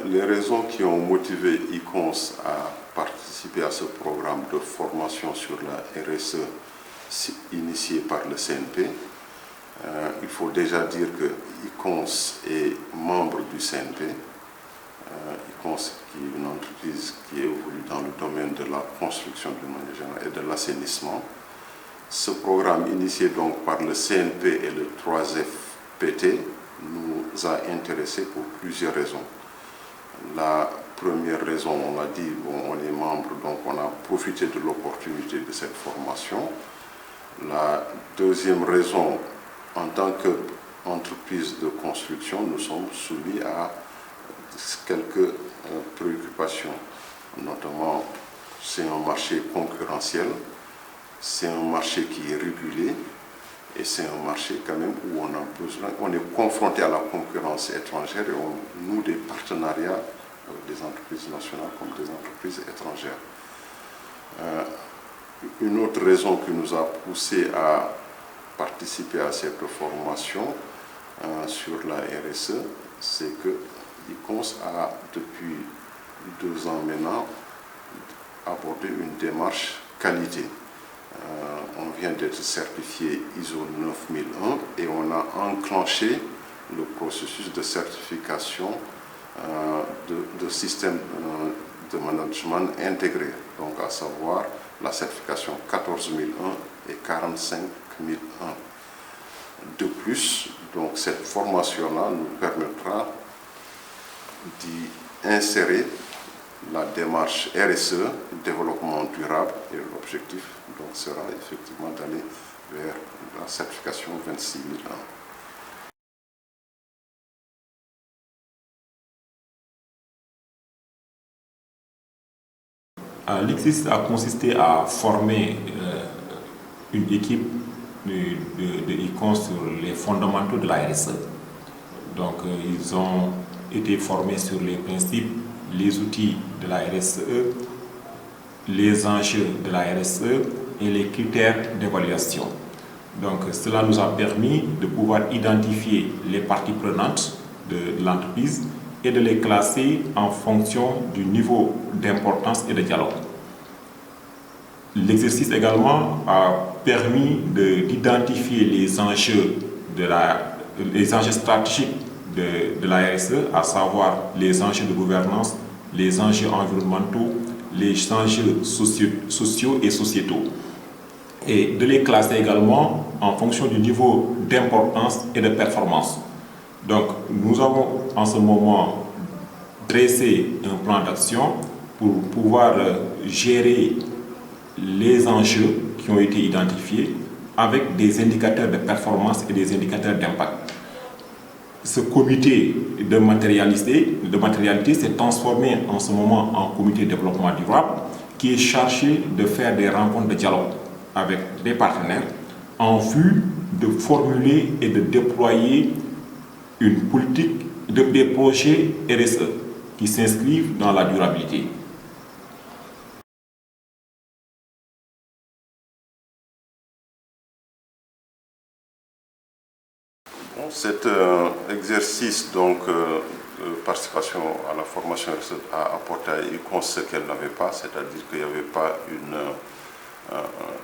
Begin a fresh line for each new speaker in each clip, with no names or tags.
Les raisons qui ont motivé ICONS à participer à ce programme de formation sur la RSE initié par le CNP, il faut déjà dire que ICONS est membre du CNP. ICONS qui est une entreprise qui évolue dans le domaine de la construction d'une manière générale et de l'assainissement. Ce programme initié donc par le CNP et le 3FPT nous a intéressés pour plusieurs raisons. La première raison, on l'a dit, on est membre, donc on a profité de l'opportunité de cette formation. La deuxième raison, en tant qu'entreprise de construction, nous sommes soumis à quelques préoccupations. Notamment, c'est un marché concurrentiel, c'est un marché qui est régulé et c'est un marché quand même où on a besoin, on est confronté à la concurrence étrangère et on noue des partenariats avec des entreprises nationales comme des entreprises étrangères. Une autre raison qui nous a poussé à participer à cette formation sur la RSE, c'est que ICONS a depuis 2 ans maintenant abordé une démarche qualité. On vient d'être certifié ISO 9001 et on a enclenché le processus de certification de système de management intégré, donc à savoir la certification 14001 et 45001. De plus, donc cette formation-là nous permettra d'y insérer la démarche RSE, développement durable, et l'objectif donc sera effectivement d'aller vers la certification 26001.
L'ICSIS a consisté à former une équipe de ICONS sur les fondamentaux de la RSE. Donc ils ont été formés sur les principes, les outils de la RSE, les enjeux de la RSE et les critères d'évaluation. Donc cela nous a permis de pouvoir identifier les parties prenantes de l'entreprise et de les classer en fonction du niveau d'importance et de dialogue. L'exercice également a permis d'identifier les enjeux stratégiques de la RSE, à savoir les enjeux de gouvernance, les enjeux environnementaux, les enjeux sociaux et sociétaux. Et de les classer également en fonction du niveau d'importance et de performance. Donc nous avons en ce moment dressé un plan d'action pour pouvoir gérer les enjeux qui ont été identifiés avec des indicateurs de performance et des indicateurs d'impact. Ce comité de matérialité s'est transformé en ce moment en comité de développement durable qui est chargé de faire des rencontres de dialogue avec des partenaires en vue de formuler et de déployer une politique des projets RSE qui s'inscrivent dans la durabilité.
Cet exercice donc, de participation à la formation RSE a apporté à ICONS ce qu'elle n'avait pas, c'est-à-dire qu'il n'y avait pas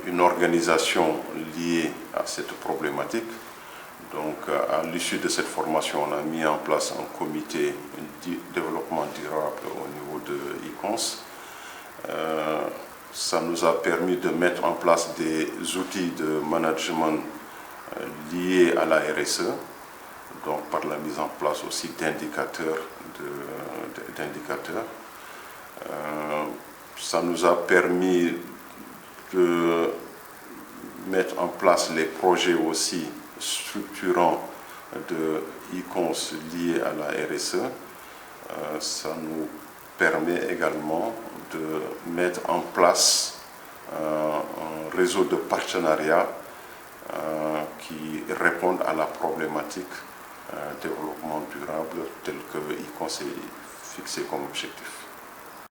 une organisation liée à cette problématique. Donc à l'issue de cette formation, on a mis en place un comité de développement durable au niveau de ICONS. Ça nous a permis de mettre en place des outils de management liés à la RSE, donc par la mise en place aussi d'indicateurs. Ça nous a permis de mettre en place les projets aussi structurants de ICONS liés à la RSE. Ça nous permet également de mettre en place un réseau de partenariats qui répondent à la problématique développement durable tel que ICONS est fixé comme objectif.